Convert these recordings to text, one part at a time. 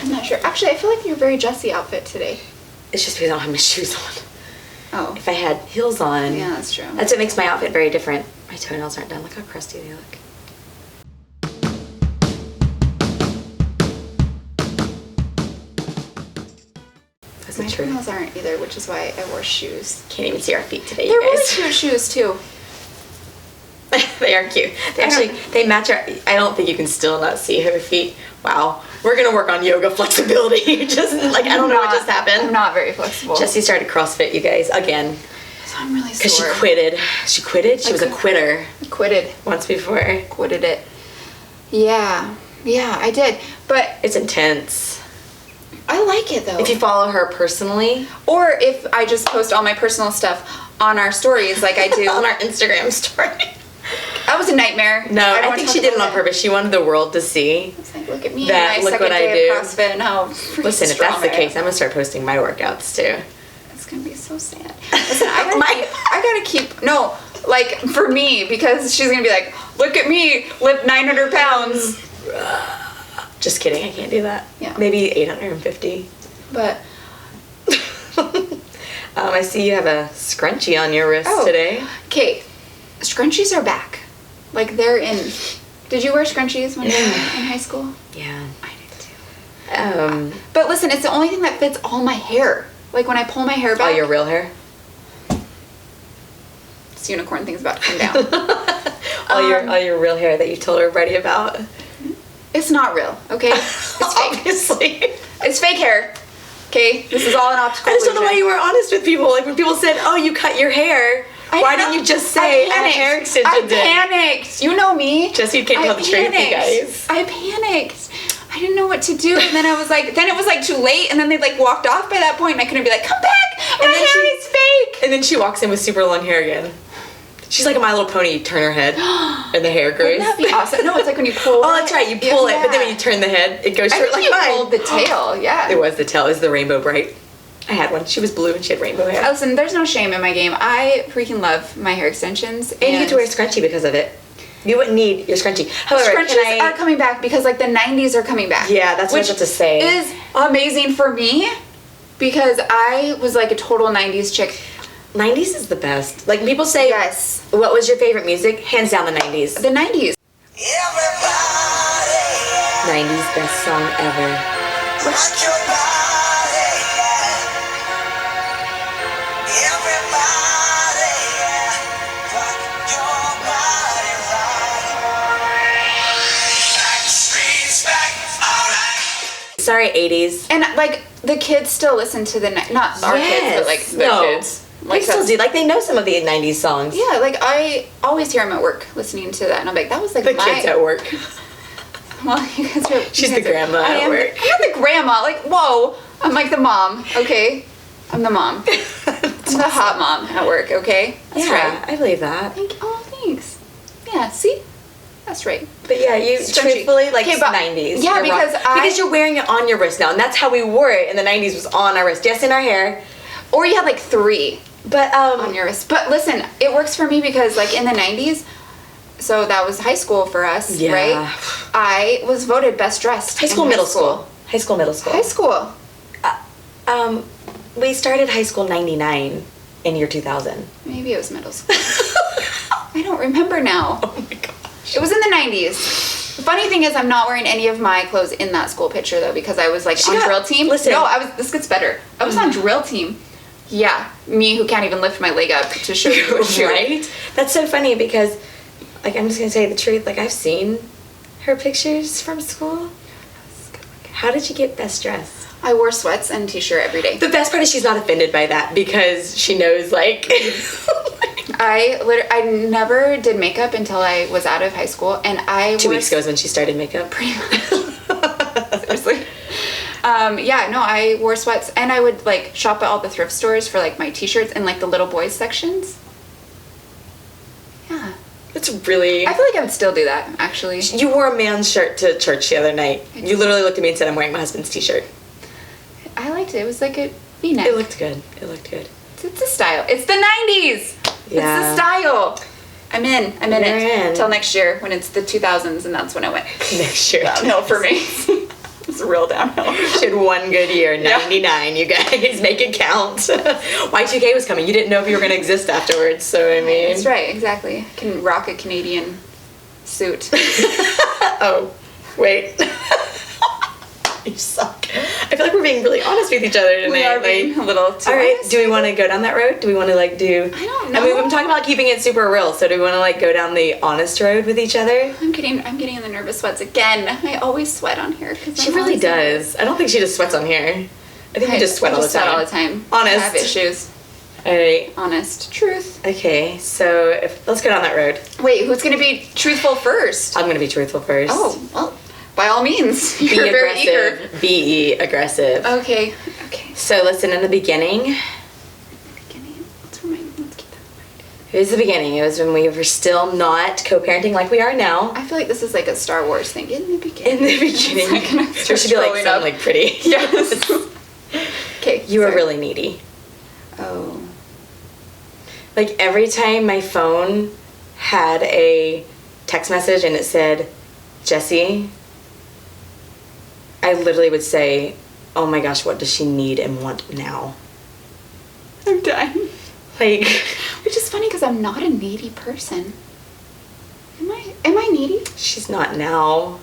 I'm not sure. Actually, I feel like you're very Jessie outfit today. It's just because I don't have my shoes on. Oh. If I had heels on. Yeah, that's true. That's what makes my outfit very different. My toenails aren't done. Look how crusty they look. My toenails aren't either, which is why I wore shoes. Can't even see our feet today, They're you guys. really cute shoes, too. They are cute. They match our... I don't think you can still not see her feet. Wow. We're going to work on yoga flexibility. Just like, I don't know what just happened. I'm not very flexible. Jessie started CrossFit, you guys, again. So I'm really sore. Because she quitted. She quitted? She was a quitter. I quitted. Once before. Quitted it. Yeah. Yeah, I did. But... It's intense. I like it, though. If you follow her personally. Or if I just post all my personal stuff on our stories like I do. On our Instagram story. That was a nightmare. No, I think she did it on purpose. She wanted the world to see. It's like, look at me. That, my look second what I day do. of CrossFit and how Listen, if that's the case, I'm going to start posting my workouts too. It's going to be so sad. Listen, I gotta keep, no, like for me, because she's going to be like, look at me, lift 900 pounds. Just kidding, I can't do that. Yeah. Maybe 850. But. I see you have a scrunchie on your wrist today. Okay, scrunchies are back. Like they're in. Did you wear scrunchies when you were in high school? Yeah. I did too. Um, but listen, it's the only thing that fits all my hair. Like when I pull my hair back. all your real hair? This unicorn thing's about to come down. all your real hair that you told everybody about. It's not real, okay? It's fake. Obviously. It's fake hair. Okay? This is all an optical I just don't know illusion. why you were honest with people. Like when people said, oh, you cut your hair. Why didn't you just say I had a hair extension? I panicked. You know me. Jessie, you can't tell the truth, you guys. I panicked. I didn't know what to do, and then I was like, then it was like too late, and then they like walked off by that point, and I couldn't be like, come back, my hair is fake. And then she walks in with super long hair again. She's like a My Little Pony. You turn her head, and the hair grows. Wouldn't that be awesome? No, it's like when you pull. Oh, that's right. You pull it, but then when you turn the head, it goes short like mine. You pulled the tail. Yeah. It was the tail. It was the Rainbow Bright. I had one. She was blue and she had rainbow hair. Listen, there's no shame in my game. I freaking love my hair extensions. And you get to wear a scrunchie because of it. You wouldn't need your scrunchie. However, scrunchies are coming back because like the 90s are coming back. Yeah, that's what I was about to say. Is amazing for me because I was like a total 90s chick. 90s is the best. Like people say, yes. What was your favorite music? Hands down the 90s. The 90s. 90s best song ever. Sorry, 80s. And like the kids still listen to the not our kids, but like the kids. Like they still do. Like they know some of the 90s songs. Yeah, like I always hear them at work listening to that, and I'm like, that was like the kids at work. Well, you guys are. She's the grandma at work. I'm not the grandma. Like, whoa, I'm like the mom. Okay, I'm the mom. I'm the hot mom at work. Okay, that's right. I believe that. Thanks. Yeah, see. That's right. But yeah, you truthfully like 90s. Yeah, because you're wearing it on your wrist now, and that's how we wore it in the 90s was on our wrist. Yes, in our hair. Or you had like 3 but on your wrist. But listen, it works for me because like in the 90s, so that was high school for us, right? I was voted best dressed. High school, middle school. High school, middle school. High school. We started high school 99 in year 2000. Maybe it was middle school. I don't remember now. Oh my god. It was in the 90s. The funny thing is I'm not wearing any of my clothes in that school picture though because I was like on drill team. Listen. No, this gets better. I was on drill team. Yeah, me who can't even lift my leg up to show you what you're right? That's so funny because like I'm just going to say the truth, like I've seen her pictures from school. How did you get best dressed? I wore sweats and t-shirt every day. The best part is she's not offended by that because she knows like I never did makeup until I was out of high school, and 2 weeks ago is when she started makeup. Pretty much. Seriously. Yeah, no, I wore sweats, and I would like shop at all the thrift stores for like my t-shirts and like the little boys sections. Yeah. It's really... I feel like I would still do that, actually. You wore a man's shirt to church the other night. You literally looked at me and said, I'm wearing my husband's t-shirt. I liked it. It was like a V-neck. It looked good. It looked good. It's a style. It's the 90s. Yeah. It's the style. I'm in You're it. in. Till next year when it's the 2000s, and that's when I went. Next year. No, for me. It's real downhill. She had one good year, 99, you guys. Make it count. Y2K was coming. You didn't know if you were going to exist afterwards, so I mean. That's right, exactly. I can rock a Canadian suit. Oh, wait. You suck. I feel like we're being really honest with each other tonight. We are being a little too all right, honest. do we want to go down that road? Do we want to like do... I don't know. I mean, we've been talking about keeping it super real, so do we want to like go down the honest road with each other? I'm getting the nervous sweats again. I always sweat on here. She really does. I don't think she just sweats on here. I think you just sweat all the time. I sweat all the time. Honest. I have issues. All right. Honest. Truth. Okay, so let's go down that road. Wait, who's going to be truthful first? I'm going to be truthful first. Oh, well, by all means. Be You're very aggressive. eager. Be aggressive. Okay. So listen, in the beginning, Let's keep that in mind. it was the beginning. It was when we were still not co-parenting like we are now. I feel like this is like a Star Wars thing. In the beginning. In the beginning. There should be like something like pretty. Yes. Okay. You were really needy. Oh. Like every time my phone had a text message and it said, Jessie, I literally would say, oh my gosh, what does she need and want now? I'm dying. Like, Which is funny because I'm not a needy person. Am I needy? she's not now.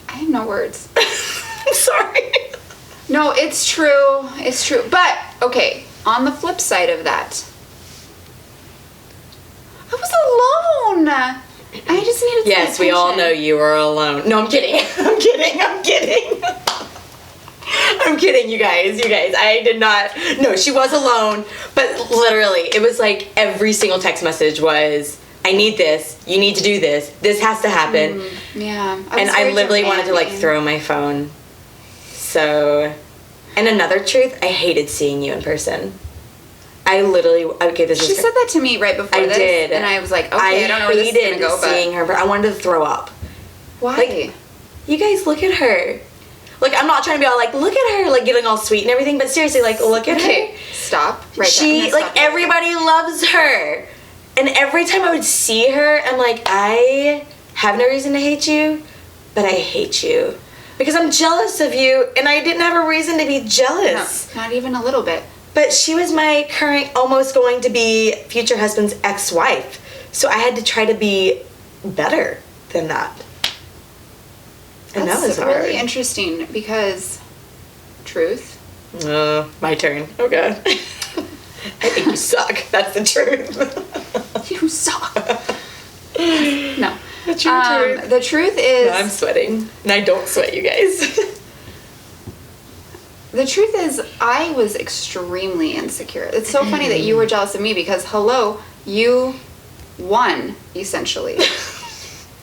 I have no words. I'm sorry. No, it's true. It's true. But, okay, on the flip side of that, I was alone. I just needed some Yes, we all know attention. you were alone. No, I'm kidding. I'm kidding. I'm kidding. I'm kidding, you guys. You guys, I did not. No, she was alone. But literally, it was like every single text message was, I need this. You need to do this. This has to happen. Yeah. And I literally wanted to like throw my phone. So, and another truth, I hated seeing you in person. I literally, okay, this is... She said that to me right before I this. did. And I was like, okay, I don't know where this is going to go, but... seeing her, but I wanted to throw up. Why? Like, you guys, look at her. Like, I'm not trying to be all like, look at her, like, getting all sweet and everything, but seriously, like, look at her. Stop. Right She, there. like, everybody loves her. And every time I would see her, I'm like, I have no reason to hate you, but I hate you. Because I'm jealous of you, and I didn't have a reason to be jealous. No, not even a little bit. But she was my current, almost going to be future husband's ex-wife. So I had to try to be better than that. And that was hard. Really interesting because truth. My turn. Oh god. I think you suck. That's the truth. You suck. No. The truth. The truth is... No, I'm sweating. And I don't sweat, you guys. The truth is, I was extremely insecure. It's so funny that you were jealous of me because, hello, you won, essentially.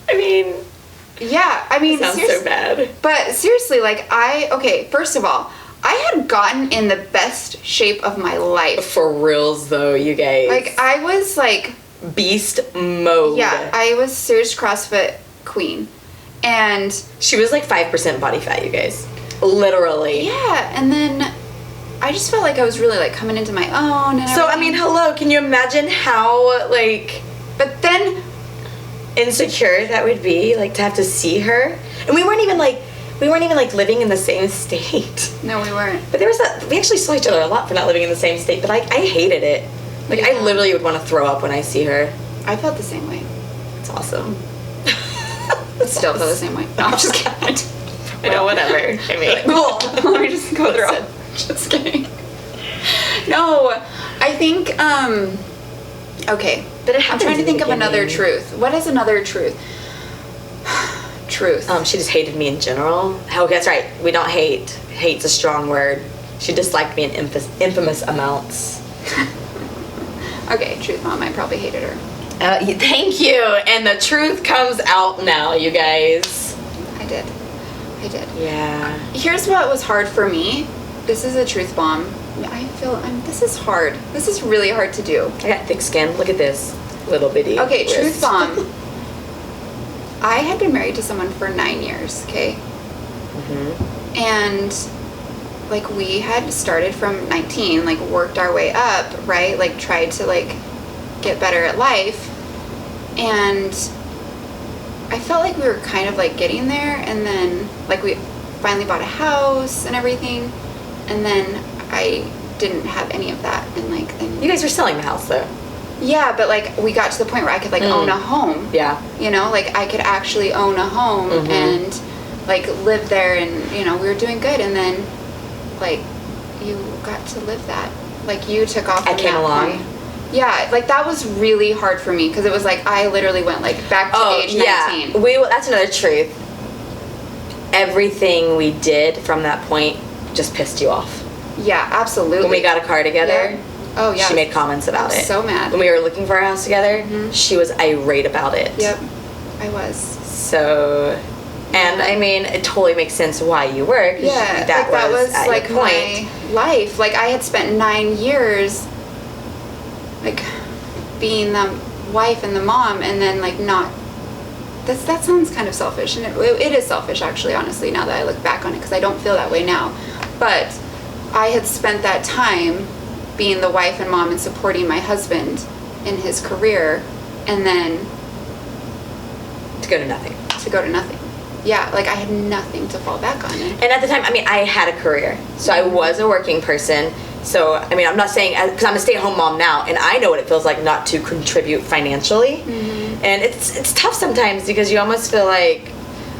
I mean... Yeah, I mean... Sounds so bad. But seriously, like, okay, first of all, I had gotten in the best shape of my life. For reals, though, you guys. Like, I was, like... Beast mode. Yeah, I was serious CrossFit queen. And... She was, like, 5% body fat, you guys. Literally. Yeah, and then I just felt like I was really like coming into my own. And so, I everything. mean, hello, can you imagine how, like, But then insecure that would be, like, to have to see her? And we weren't even like living in the same state. No, we weren't. But we actually saw each other a lot for not living in the same state, but like, I hated it. Like, I literally would want to throw up when I see her. I felt the same way. It's awesome. Still feel the same way. No, I'm just kidding. I know, whatever. I mean, Cool. Let me just go through it. Just kidding. No, I think, okay. But it I'm happens trying to in the think of another beginning. truth. What is another truth? Truth. She just hated me in general. Oh, that's right. We don't hate. Hate's a strong word. She disliked me in infamous amounts. Okay, truth mom, I probably hated her. Thank you. And the truth comes out now, you guys. I did. Yeah. Here's what was hard for me. This is a truth bomb. This is hard. This is really hard to do. I got thick skin. Look at this little bitty Okay, wrist. truth bomb. I had been married to someone for 9 years, okay? Mm-hmm. And, like, we had started from 19, like, worked our way up, right? Like, tried to, like, get better at life. And I felt like we were kind of like getting there, and then like we finally bought a house and everything, and then I didn't have any of that, and like then You guys were selling the house though. yeah, but like we got to the point where I could like own a home. Yeah. You know, like I could actually own a home and like live there, and you know, we were doing good, and then like you got to live that. Like you took off. I came along. Point. Yeah, like that was really hard for me because it was like I literally went like back to age 19. Yeah, that's another truth. Everything we did from that point just pissed you off. Yeah, absolutely. When we got a car together, yeah. Oh yeah, she made comments about it. So mad. When we were looking for a house together, she was irate about it. Yep, I was. So, and I mean, it totally makes sense why you were. Yeah, that was like my life. Like I had spent 9 years like being the wife and the mom, and then like not that sounds kind of selfish, and it is selfish actually, honestly, now that I look back on it, because I don't feel that way now, but I had spent that time being the wife and mom and supporting my husband in his career, and then to go to nothing. Yeah, like I had nothing to fall back on. And at the time, I mean, I had a career, so I was a working person. So, I mean, I'm not saying, because I'm a stay-at-home mom now, and I know what it feels like not to contribute financially. And it's tough sometimes because you almost feel like,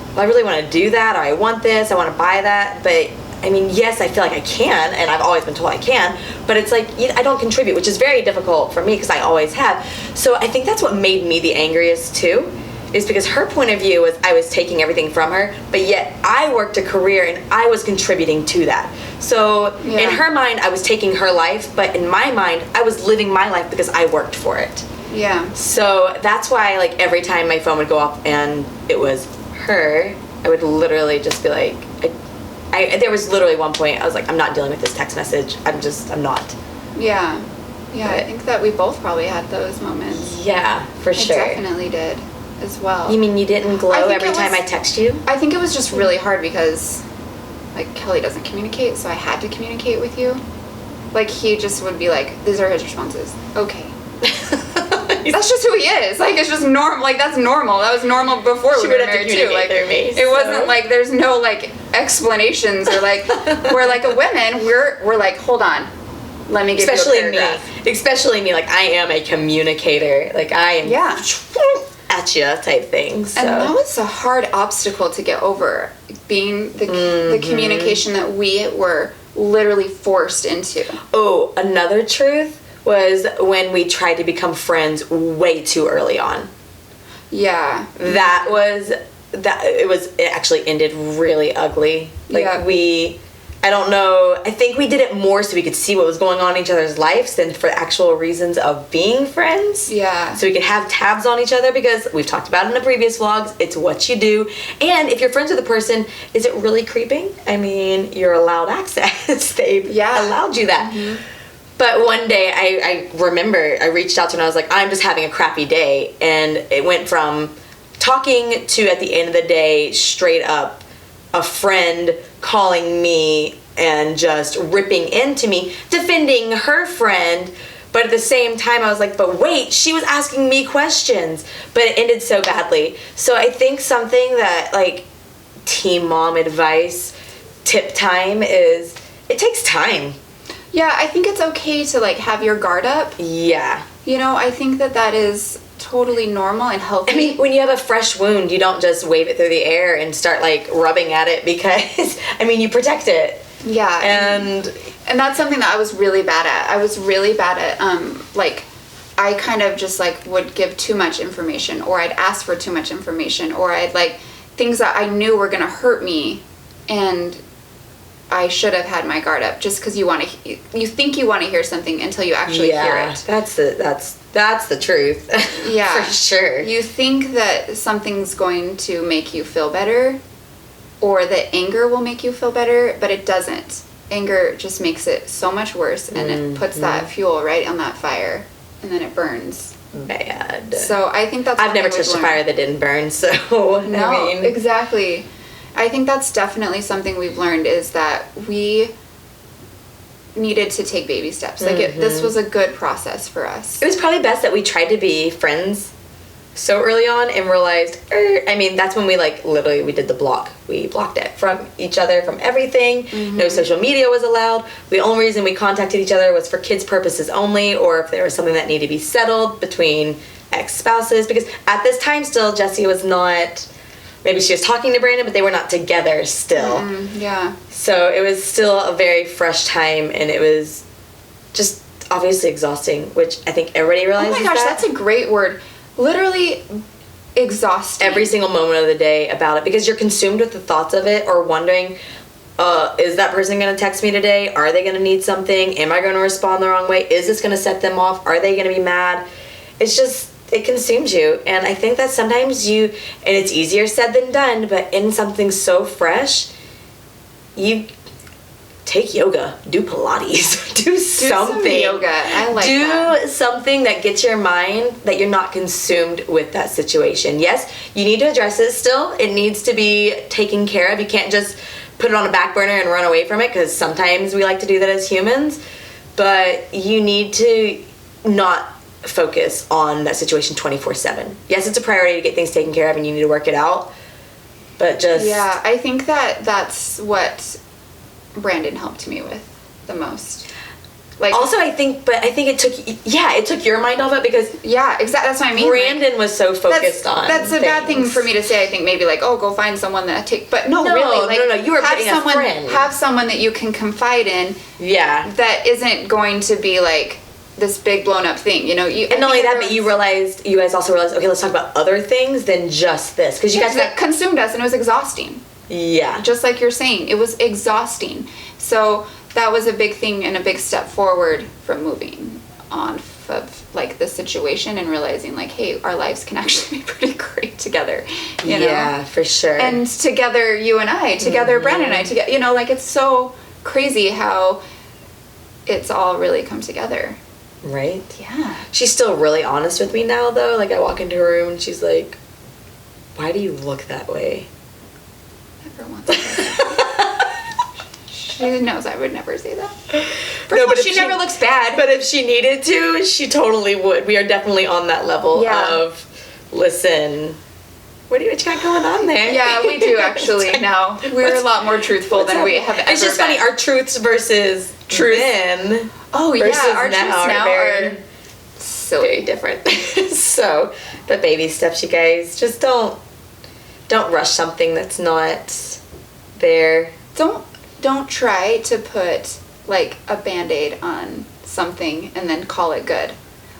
well, I really want to do that, or I want this, I want to buy that. But, I mean, yes, I feel like I can, and I've always been told I can, but it's like, I don't contribute, which is very difficult for me because I always have. So I think that's what made me the angriest, too, is because her point of view was I was taking everything from her, but yet I worked a career and I was contributing to that. So in her mind, I was taking her life, but in my mind, I was living my life because I worked for it. Yeah. So that's why, like, every time my phone would go off and it was her, I would literally just be like, there was literally one point I was like, I'm not dealing with this text message. I'm not. Yeah. Yeah, but I think that we both probably had those moments. Yeah, for sure. I definitely did as well. You mean you didn't glow every time I text you? I think it was just really hard because, like, Kelly doesn't communicate, so I had to communicate with you. Like, he just would be like, these are his responses. Okay. That's just who he is. Like, it's just normal. Like, that's normal. That was normal before we were married, too. Like, it wasn't like, there's no, like, explanations or, like, we're like a women, we're like, hold on. Let me give you a paragraph. Especially me. Like, I am a communicator. Like, I am at you type thing. So. And that was a hard obstacle to get over, being the communication that we were literally forced into. Oh, another truth was when we tried to become friends way too early on. Yeah. It actually ended really ugly. Like, I don't know, I think we did it more so we could see what was going on in each other's lives than for actual reasons of being friends. Yeah. So we could have tabs on each other because we've talked about it in the previous vlogs, it's what you do. And if you're friends with a person, is it really creeping? I mean, you're allowed access. They allowed you that. But one day, I remember I reached out to him and I was like, I'm just having a crappy day. And it went from talking to, at the end of the day, straight up, a friend calling me and just ripping into me, defending her friend. But at the same time, I was like, but wait, she was asking me questions. But it ended so badly. So I think something that, like, teen mom advice, tip time is, it takes time. Yeah, I think it's okay to, like, have your guard up. Yeah. You know, I think that is totally normal and healthy. I mean, when you have a fresh wound, you don't just wave it through the air and start, like, rubbing at it because, I mean, you protect it. Yeah. And that's something that I was really bad at. I was really bad at, like, I kind of just, like, would give too much information, or I'd ask for too much information, or I'd, like, things that I knew were going to hurt me, and I should have had my guard up just because you think you want to hear something until you actually hear it. That's the truth. Yeah. For sure. You think that something's going to make you feel better, or that anger will make you feel better, but it doesn't. Anger just makes it so much worse, and it puts that fuel right on that fire, and then it burns. Bad. So I think that's I've never touched a fire that didn't burn, so no, I mean, exactly. I think that's definitely something we've learned, is that we needed to take baby steps. Like, this was a good process for us. It was probably best that we tried to be friends so early on and realized, I mean, that's when we like literally we did the block. We blocked it from each other, from everything. No social media was allowed. The only reason we contacted each other was for kids' purposes only, or if there was something that needed to be settled between ex-spouses. Because at this time still, Jessie was not, maybe she was talking to Brandon, but they were not together still. Yeah. So it was still a very fresh time, and it was just obviously exhausting, which I think everybody realizes. Oh my gosh, that's a great word. Literally exhausting. Every single moment of the day about it, because you're consumed with the thoughts of it, or wondering, is that person going to text me today? Are they going to need something? Am I going to respond the wrong way? Is this going to set them off? Are they going to be mad? It's just, it consumes you. And I think that sometimes and it's easier said than done, but in something so fresh, you take yoga, do Pilates, do something. Some yoga. I like that. Do something that gets your mind that you're not consumed with that situation. Yes, you need to address it still. It needs to be taken care of. You can't just put it on a back burner and run away from it, because sometimes we like to do that as humans. But you need to not focus on that situation 24/7. Yes, it's a priority to get things taken care of and you need to work it out. But just... Yeah, I think that's what Brandon helped me with the most. Like, also, I think it took your mind off it, because yeah, exactly. That's what I mean. Brandon was so focused on. That's a bad thing for me to say. I think maybe like, oh, go find someone that but no, really, like, no. You were picking a friend. Have someone that you can confide in. Yeah. That isn't going to be like this big blown up thing, you know. And not only that, but you guys also realized, okay, let's talk about other things than just this, because you guys got consumed us, and it was exhausting. Yeah. Just like you're saying, it was exhausting. So that was a big thing and a big step forward from moving on of like the situation and realizing like, hey, our lives can actually be pretty great together, you know? Yeah, for sure. And together, you and I, together, Brandon and I, together, you know, like it's so crazy how it's all really come together. Right? Yeah. She's still really honest with me now, though. Like, I walk into her room and she's like, why do you look that way? Never once. She knows I would never say that. She never looks bad. But if she needed to, she totally would. We are definitely on that level of, listen, what you got going on there? Yeah, we do actually now. We're a lot more truthful than we have ever It's just funny, our truths versus then. Oh yeah, our truths now are silly. Very different. So, but baby steps, you guys. Just don't rush something that's not there. Don't try to put like a Band-Aid on something and then call it good.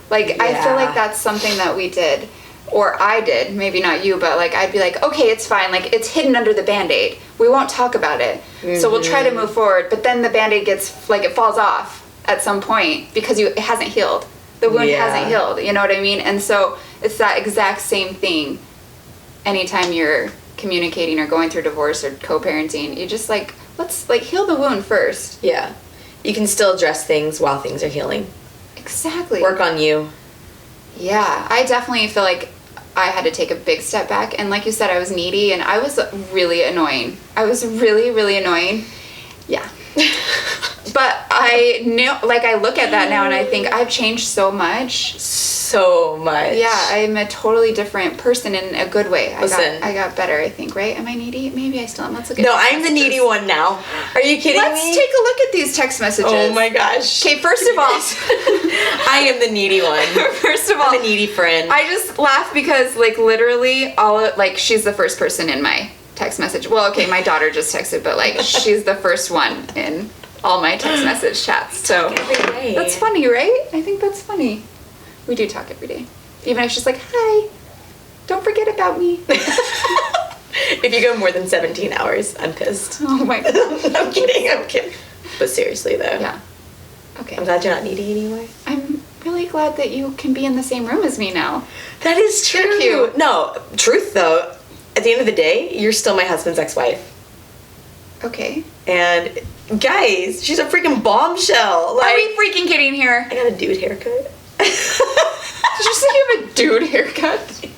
Like, yeah. I feel like that's something that we did, or I did, maybe not you, but like I'd be like, okay, it's fine, like it's hidden under the Band-Aid. We won't talk about it. So we'll try to move forward, but then the Band-Aid gets, like, it falls off at some point because it hasn't healed. The wound hasn't healed, you know what I mean? And so it's that exact same thing anytime you're communicating or going through divorce or co-parenting. You just like, let's like heal the wound first. Yeah. You can still address things while things are healing. Exactly. Work on you. Yeah, I definitely feel like I had to take a big step back. And like you said, I was needy and I was really annoying. I was really, really annoying. Yeah. But I knew, like, I look at that now and I think I've changed so much. So much. Yeah, I'm a totally different person in a good way. Listen. I got better, I think, right? Am I needy? Maybe I still am. Let's look at No, I'm the needy one now. Are you kidding me? Let's take a look at these text messages. Oh my gosh. Okay, first of all, I am the needy one. First of all, I'm the needy friend. I just laugh because, like, literally she's the first person in my text message. Well, okay, my daughter just texted, but like she's the first one in all my text message chats. So every day. That's funny, right? I think that's funny. We do talk every day. Even if she's like, hi, don't forget about me. If you go more than 17 hours, I'm pissed. Oh my God. I'm kidding. But seriously though. Yeah. Okay. I'm glad you're not needy anymore. I'm really glad that you can be in the same room as me now. That is true. Thank you. No, truth though, at the end of the day, you're still my husband's ex-wife. Okay. And guys, she's a freaking bombshell. Like, are we freaking kidding here? I got a dude haircut. Did you say you have a dude haircut?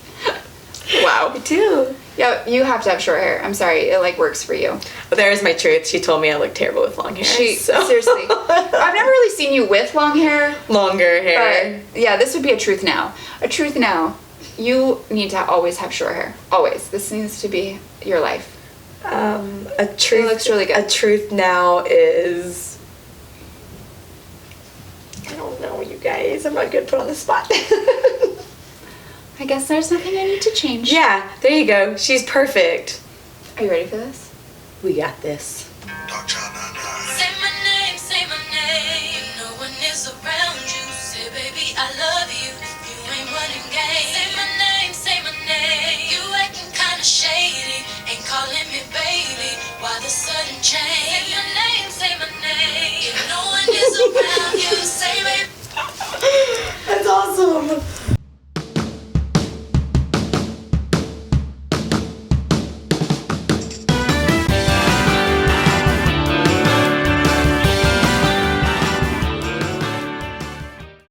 Wow. I do. Yeah, you have to have short hair. I'm sorry, it like works for you. But there's my truth. She told me I look terrible with long hair. Seriously. I've never really seen you with long hair. Longer hair. But yeah, this would be a truth now. A truth now. You need to always have short hair. Always. This needs to be your life. A truth. It looks really good. A truth now is. I don't know, you guys. I'm not good put on the spot. I guess there's nothing I need to change. Yeah, there you go. She's perfect. Are you ready for this? We got this. Say my name, say my name. No one is around you. Say, baby, I love you. You ain't running game. Say my name. You acting kinda shady. Ain't calling me baby. Why the sudden change? Say my name. If no one is around you, say baby. That's awesome.